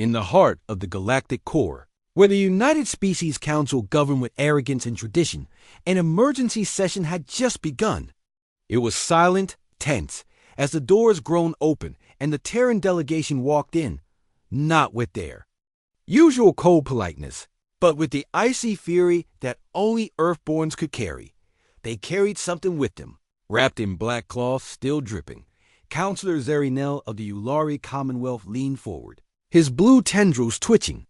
in the heart of the galactic core, where the United Species Council governed with arrogance and tradition, an emergency session had just begun. It was silent, tense, as the doors groaned open and the Terran delegation walked in, not with their usual cold politeness, but with the icy fury that only Earthborns could carry. They carried something with them, wrapped in black cloth, still dripping. Counselor Zerinel of the Ulari Commonwealth leaned forward, his blue tendrils twitching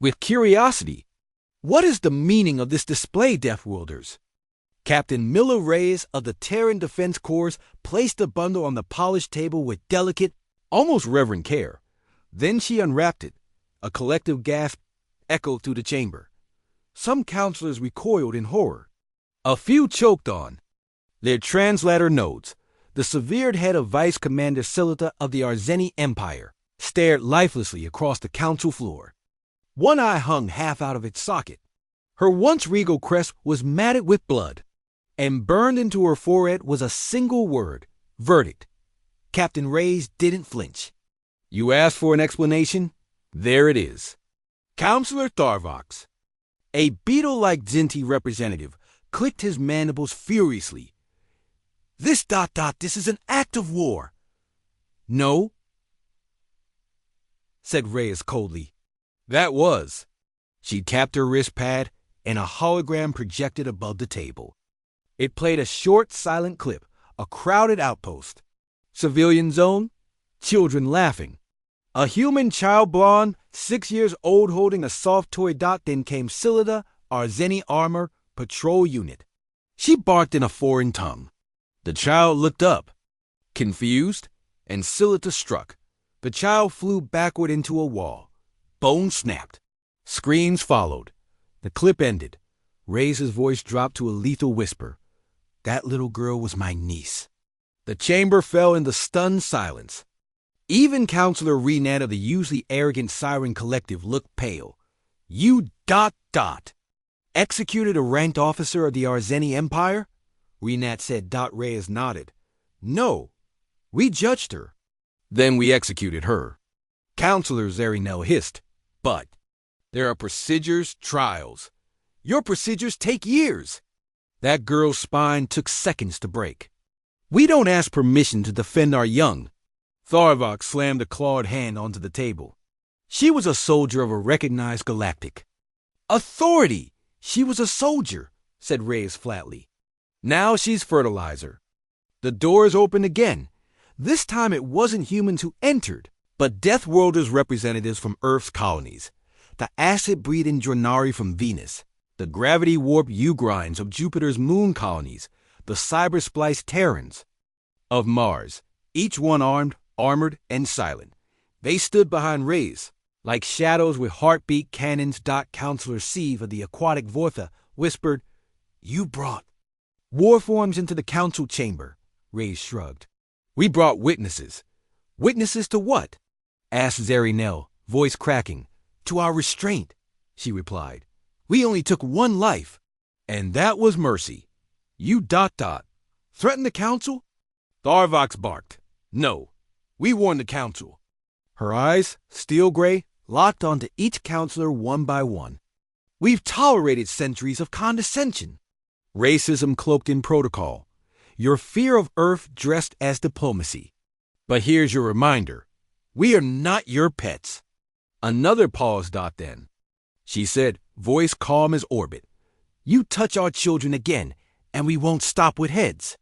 with curiosity. What is the meaning of this display, Deathworlders? Captain Miller Reyes of the Terran Defense Corps placed the bundle on the polished table with delicate, almost reverent care. Then she unwrapped it. A collective gasp echoed through the chamber. Some counselors recoiled in horror. A few choked on their translator nodes. The severed head of Vice Commander Silita of the Arzeni Empire stared lifelessly across the council floor. One eye hung half out of its socket. Her once regal crest was matted with blood, and burned into her forehead was a single word: verdict. Captain Reyes didn't flinch. You asked for an explanation? There it is. Counselor Tharvox, a beetle-like Zinti representative, clicked his mandibles furiously. This is an act of war. No, said Reyes coldly. That was. She tapped her wrist pad, and a hologram projected above the table. It played a short, silent clip, a crowded outpost. Civilian zone, children laughing. A human child blonde, 6 years old, holding a soft toy dot. Then came Silita, Arzeni Armor, Patrol Unit. She barked in a foreign tongue. The child looked up, confused, and Silita struck. The child flew backward into a wall. Bone snapped. Screams followed. The clip ended. Reyes' voice dropped to a lethal whisper. That little girl was my niece. The chamber fell into stunned silence. Even Counselor Renat of the usually arrogant Siren Collective looked pale. You ... executed a ranked officer of the Arzeni Empire? Renat said. Reyes nodded. No, we judged her. Then we executed her. Counselor Zerinel hissed. But there are procedures, trials. Your procedures take years. That girl's spine took seconds to break. We don't ask permission to defend our young. Tharvox slammed a clawed hand onto the table. She was a soldier of a recognized galactic authority. She was a soldier, said Reyes flatly. Now she's fertilizer. The doors opened again. This time it wasn't humans who entered, but Deathworlders representatives from Earth's colonies. The acid-breathing Dronari from Venus. The gravity-warped Ugrines of Jupiter's moon colonies. The cyber-spliced Terrans of Mars, each one armed, armored, and silent. They stood behind Reyes, like shadows with heartbeat cannons. Counselor Sieve of the aquatic Vortha whispered, You brought warforms into the council chamber. Reyes shrugged. We brought witnesses. Witnesses to what? Asked Zerinel, voice cracking. To our restraint, she replied. We only took one life, and that was mercy. You ... threatened the council? Tharvox barked. No, we warned the council. Her eyes, steel gray, locked onto each counselor one by one. We've tolerated centuries of condescension. Racism cloaked in protocol. Your fear of Earth dressed as diplomacy. But here's your reminder. We are not your pets. Another pause. Then she said, voice calm as orbit. You touch our children again, and we won't stop with heads.